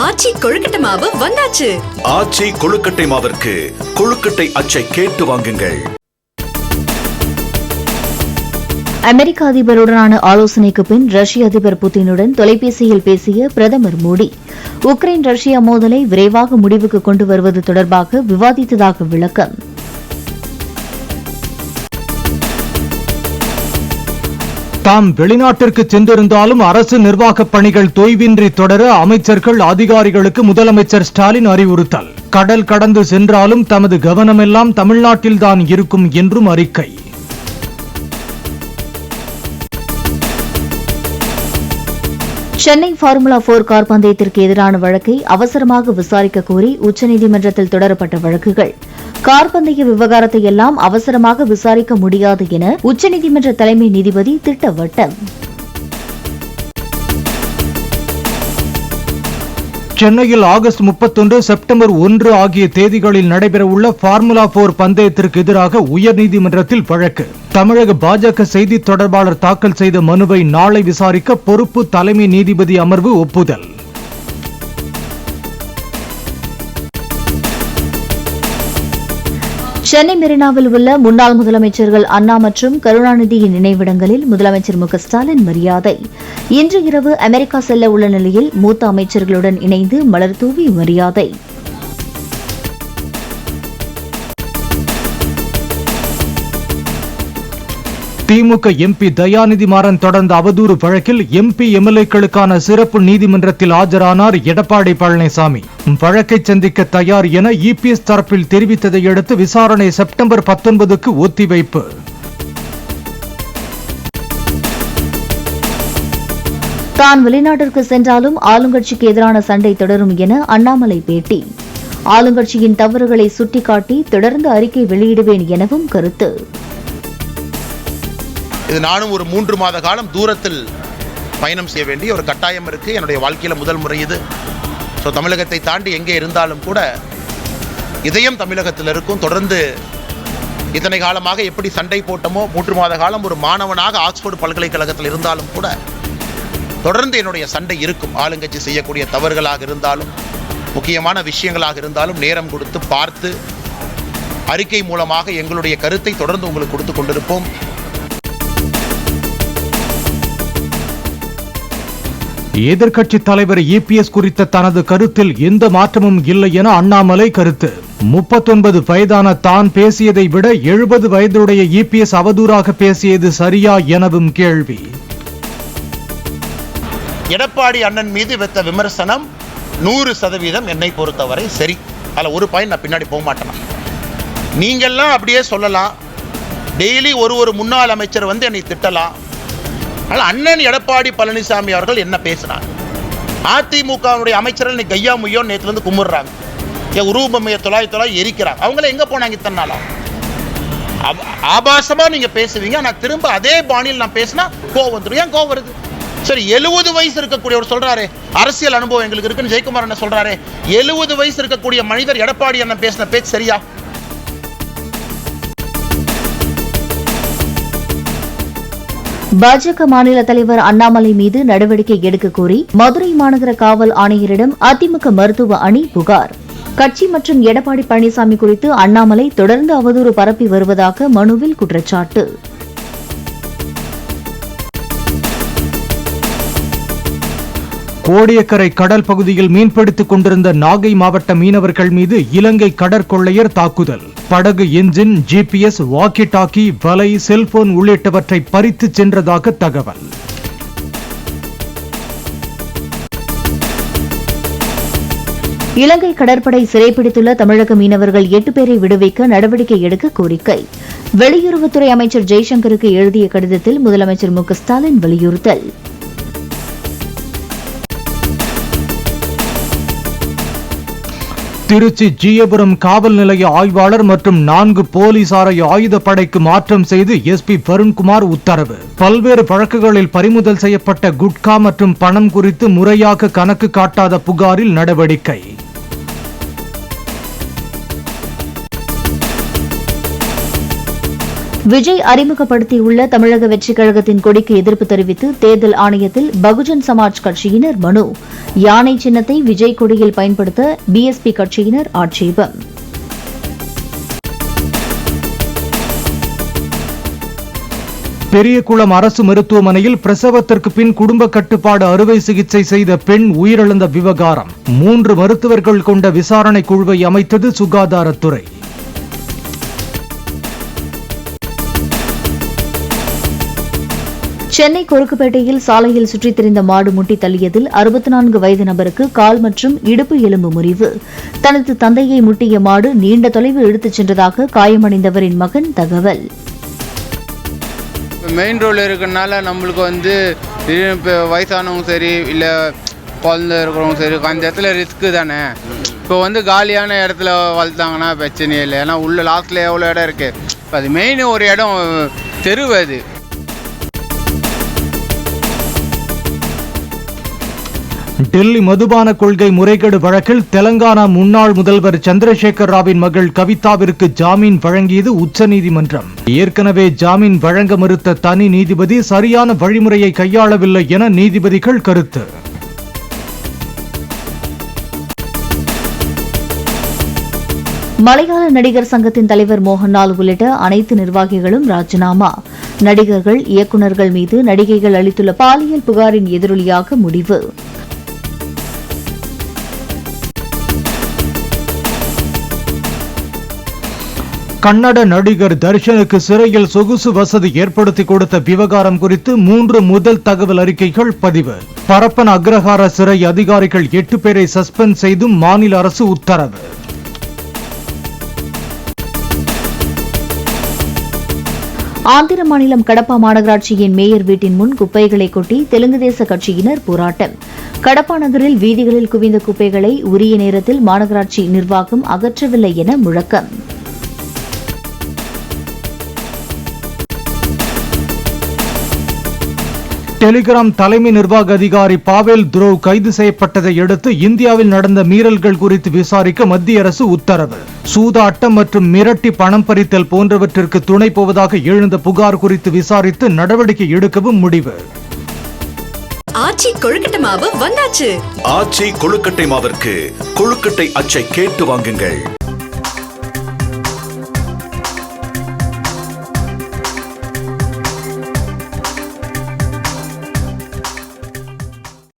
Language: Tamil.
ஆச்சி கொழுக்கட்டை மாவு வந்தாச்சு. ஆச்சி கொழுக்கட்டை மாவிற்கு கொழுக்கட்டை அச்சை கேட்டு வாங்குங்கள். அமெரிக்க அதிபருடனான ஆலோசனைக்கு பின் ரஷ்ய அதிபர் புதினுடன் தொலைபேசியில் பேசிய பிரதமர் மோடி உக்ரைன் ரஷ்யா மோதலை விரைவாக முடிவுக்கு கொண்டு வருவது தொடர்பாக விவாதித்ததாக விளக்கம். தாம் வெளிநாட்டிற்கு சென்றிருந்தாலும் அரசு நிர்வாக பணிகள் தொய்வின்றி தொடர அமைச்சர்கள் அதிகாரிகளுக்கு முதலமைச்சர் ஸ்டாலின் அறிவுறுத்தல். கடல் கடந்து சென்றாலும் தமது கவனமெல்லாம் தமிழ்நாட்டில்தான் இருக்கும் என்றும் அறிக்கை. சென்னை பார்முலா 4 கார் பந்தயத்திற்கு எதிரான வழக்கை அவசரமாக விசாரிக்க கோரி உச்சநீதிமன்றத்தில் தொடரப்பட்ட வழக்குகள் கார் பந்தய விவகாரத்தை எல்லாம் அவசரமாக விசாரிக்க முடியாது என உச்சநீதிமன்ற தலைமை நீதிபதி திட்டவட்டம். சென்னையில் ஆகஸ்ட் 31, செப்டம்பர் 1 ஆகிய தேதிகளில் நடைபெறவுள்ள பார்முலா 4 பந்தயத்திற்கு எதிராக உயர்நீதிமன்றத்தில் வழக்கு. தமிழக பாஜக செய்தி தொடர்பாளர் தாக்கல் செய்த மனுவை நாளை விசாரிக்க பொறுப்பு தலைமை நீதிபதி அமர்வு ஒப்புதல். சென்னை மெரினாவில் உள்ள முன்னாள் முதலமைச்சர்கள் அண்ணா மற்றும் கருணாநிதியின் நினைவிடங்களில் முதலமைச்சர் மு க ஸ்டாலின் மரியாதை. இன்று இரவு அமெரிக்கா செல்ல உள்ள நிலையில் மூத்த அமைச்சர்களுடன் இணைந்து மலர் தூவி மரியாதை. திமுக எம்பி தயாநிதி மாறன் தொடர்ந்த அவதூறு வழக்கில் எம்பி எம்எல்ஏக்களுக்கான சிறப்பு நீதிமன்றத்தில் ஆஜரானார் எடப்பாடி பழனிசாமி. வழக்கை சந்திக்க தயார் என இபிஎஸ் தரப்பில் தெரிவித்ததை அடுத்து விசாரணை செப்டம்பர் 19க்கு ஒத்திவைப்பு. தான் வெளிநாட்டிற்கு சென்றாலும் ஆளுங்கட்சிக்கு எதிரான சண்டை தொடரும் என அண்ணாமலை பேட்டி. ஆளுங்கட்சியின் தவறுகளை சுட்டிக்காட்டி தொடர்ந்து அறிக்கை வெளியிடுவேன் எனவும் கருத்து. இது நானும் ஒரு 3 மாத காலம் தூரத்தில் பயணம் செய்ய வேண்டிய ஒரு கட்டாயம் இருக்குது. என்னுடைய வாழ்க்கையில் முதல் முறை இது. ஸோ தமிழகத்தை தாண்டி எங்கே இருந்தாலும் கூட இதயம் தமிழகத்தில் இருக்கும். தொடர்ந்து இத்தனை காலமாக எப்படி சண்டை போட்டமோ 3 மாத காலம் ஒரு மாணவனாக ஆக்ஸ்போர்டு பல்கலைக்கழகத்தில் இருந்தாலும் கூட தொடர்ந்து என்னுடைய சண்டை இருக்கும். ஆளுங்கட்சி செய்யக்கூடிய தவறுகளாக இருந்தாலும் முக்கியமான விஷயங்களாக இருந்தாலும் நேரம் கொடுத்து பார்த்து அறிக்கை மூலமாக எங்களுடைய கருத்தை தொடர்ந்து உங்களுக்கு கொடுத்து கொண்டிருப்போம். எதிர்க்கட்சித் தலைவர் இபிஎஸ் குறித்த தனது கருத்தில் எந்த மாற்றமும் இல்லை என அண்ணாமலை கருத்து. 39 வயதான தான் பேசியதை விட 70 வயதுடைய இபிஎஸ் அவதூறாக பேசியது சரியா எனவும் கேள்வி. எடப்பாடி அண்ணன் மீது வைத்த விமர்சனம் 100% என்னை பொறுத்தவரை சரி. அதில் ஒரு பாயிண்ட் நான் பின்னாடி போக மாட்டேன். நீங்கள்லாம் அப்படியே சொல்லலாம். டெய்லி ஒரு முன்னாள் அமைச்சர் வந்து என்னை திட்டலாம். ஆனால் அண்ணன் எடப்பாடி பழனிசாமி அவர்கள் என்ன பேசினார்? அதிமுகவுடைய அமைச்சர்கள் இன்னைக்கு கையா முய்யோ நேற்றுலேருந்து கும்பிடுறாங்க. என் உருவமையை தொலாய் எரிக்கிறாங்க. அவங்கள எங்கே போனாங்க இத்தனை நாளா? ஆபாசமாக நீங்கள் பேசுவீங்க. நான் திரும்ப அதே பாணியில் நான் பேசினா கோவம் வந்துடும். ஏன் கோவம் வருது? சரி, 70 வயசு இருக்கக்கூடியவர் சொல்றாரு அரசியல் அனுபவம் எங்களுக்கு இருக்குன்னு ஜெயக்குமார் என்ன சொல்றாரு. 70 வயசு இருக்கக்கூடிய மனிதர் எடப்பாடி அண்ணன் பேசின பேச்சு சரியா? பாஜக மாநில தலைவர் அண்ணாமலை மீது நடவடிக்கை எடுக்க கோரி மதுரை மாநகர காவல் ஆணையரிடம் அதிமுக மருத்துவ அணி புகார். கட்சி மற்றும் எடப்பாடி பழனிசாமி குறித்து அண்ணாமலை தொடர்ந்து அவதூறு பரப்பி வருவதாக மனுவில் குற்றச்சாட்டு. கோடியக்கரை கடல் பகுதியில் மீன்பிடித்துக் கொண்டிருந்த நாகை மாவட்ட மீனவர்கள் மீது இலங்கை கடற்கொள்ளையர் தாக்குதல். படகு என்ஜின், ஜிபிஎஸ், வாக்கி டாக்கி, வலை, செல்போன் உள்ளிட்டவற்றை பறித்து சென்றதாக தகவல். இலங்கை கடற்படை சிறைப்பிடித்துள்ள தமிழக மீனவர்கள் 8 பேரை விடுவிக்க நடவடிக்கை எடுக்க கோரிக்கை. வெளியுறவுத்துறை அமைச்சர் ஜெய்சங்கருக்கு எழுதிய கடிதத்தில் முதலமைச்சர் மு க ஸ்டாலின் வலியுறுத்தல். திருச்சி ஜீயபுரம் காவல் நிலைய ஆய்வாளர் மற்றும் 4 போலீசாரை ஆயுதப்படைக்கு மாற்றம் செய்து எஸ்பி வருண்குமார் உத்தரவு. பல்வேறு வழக்குகளில் பறிமுதல் செய்யப்பட்ட குட்கா மற்றும் பணம் குறித்து முறையாக கணக்கு காட்டாத புகாரில் நடவடிக்கை. விஜய் அறிமுகப்படுத்தியுள்ள தமிழக வெற்றிக் கழகத்தின் கொடிக்கு எதிர்ப்பு தெரிவித்து தேர்தல் ஆணையத்தில் பகுஜன் சமாஜ் கட்சியினர் மனு. யானை சின்னத்தை விஜய் கொடியில் பயன்படுத்த பிஎஸ்பி கட்சியினர் ஆட்சேபம். பெரியகுளம் அரசு மருத்துவமனையில் பிரசவத்திற்கு பின் குடும்ப கட்டுப்பாடு அறுவை சிகிச்சை செய்த பெண் உயிரிழந்த விவகாரம். 3 மருத்துவர்கள் கொண்ட விசாரணை குழுவை அமைத்தது சுகாதாரத்துறை. சென்னை கொருக்குப்பேட்டையில் சாலையில் சுற்றித் திரிந்த மாடு முட்டி தள்ளியதில் 64 வயது நபருக்கு கால் மற்றும் இடுப்பு எலும்பு முறிவு. தனது தந்தையை முட்டிய மாடு நீண்ட தொலைவு இழுத்துச் சென்றதாக காயமடைந்தவரின் மகன் தகவல். மெயின் ரோடு இருக்கிறதுனால நம்மளுக்கு இப்போ வயசானவங்க சரி இல்லை குழந்தை இருக்கிறவங்க சரி அந்த இடத்துல ரிஸ்க்கு தானே. இப்போ காலியான இடத்துல வளர்த்தாங்கன்னா பிரச்சனையே இல்லை. ஏன்னா உள்ள லாஸ்ட்டில் எவ்வளோ இடம் இருக்குது. அது மெயின் ஒரு இடம் தெருவு அது. டெல்லி மதுபான கொள்கை முறைகேடு வழக்கில் தெலங்கானா முன்னாள் முதல்வர் சந்திரசேகர் ராவின் மகள் கவிதாவிற்கு ஜாமீன் வழங்கியது உச்சநீதிமன்றம். ஏற்கனவே ஜாமீன் வழங்க மறுத்த தனி நீதிபதி சரியான வழிமுறையை கையாளவில்லை என நீதிபதிகள் கருத்து. மலையாள நடிகர் சங்கத்தின் தலைவர் மோகன்லால் உள்ளிட்ட அனைத்து நிர்வாகிகளும் ராஜினாமா. நடிகர்கள், இயக்குநர்கள் மீது நடிகைகள் அளித்துள்ள பாலியல் புகாரின் எதிரொலியாக முடிவு. கன்னட நடிகர் தர்ஷனுக்கு சிறையில் சொகுசு வசதி ஏற்படுத்தி கொடுத்த விவகாரம் குறித்து 3 முதல் தகவல் அறிக்கைகள் பதிவு. பரப்பன அக்ரஹார சிறை அதிகாரிகள் 8 பேரை சஸ்பெண்ட் செய்தும் மாநில அரசு உத்தரவு. ஆந்திர மாநிலம் கடப்பா மாநகராட்சியின் மேயர் வீட்டின் முன் குப்பைகளை கொட்டி தெலுங்கு தேச கட்சியினர் போராட்டம். கடப்பா நகரில் வீதிகளில் குவிந்த குப்பைகளை உரிய நேரத்தில் மாநகராட்சி நிர்வாகம் அகற்றவில்லை என முழக்கம். டெலிகிராம் தலைமை நிர்வாக அதிகாரி பாவேல் துரோவ் கைது செய்யப்பட்டதை அடுத்து இந்தியாவில் நடந்த மீறல்கள் குறித்து விசாரிக்க மத்திய அரசு உத்தரவு. சூதாட்டம் மற்றும் மிரட்டி பணம் பறித்தல் போன்றவற்றிற்கு துணை போவதாக எழுந்த புகார் குறித்து விசாரித்து நடவடிக்கை எடுக்கவும் முடிவு. ஆச்சி கொழுக்கட்டை மாவு வந்தாச்சு. ஆச்சி கொழுக்கட்டை மாவிற்கு கொழுக்கட்டை அச்சை கேட்டு வாங்குங்கள்.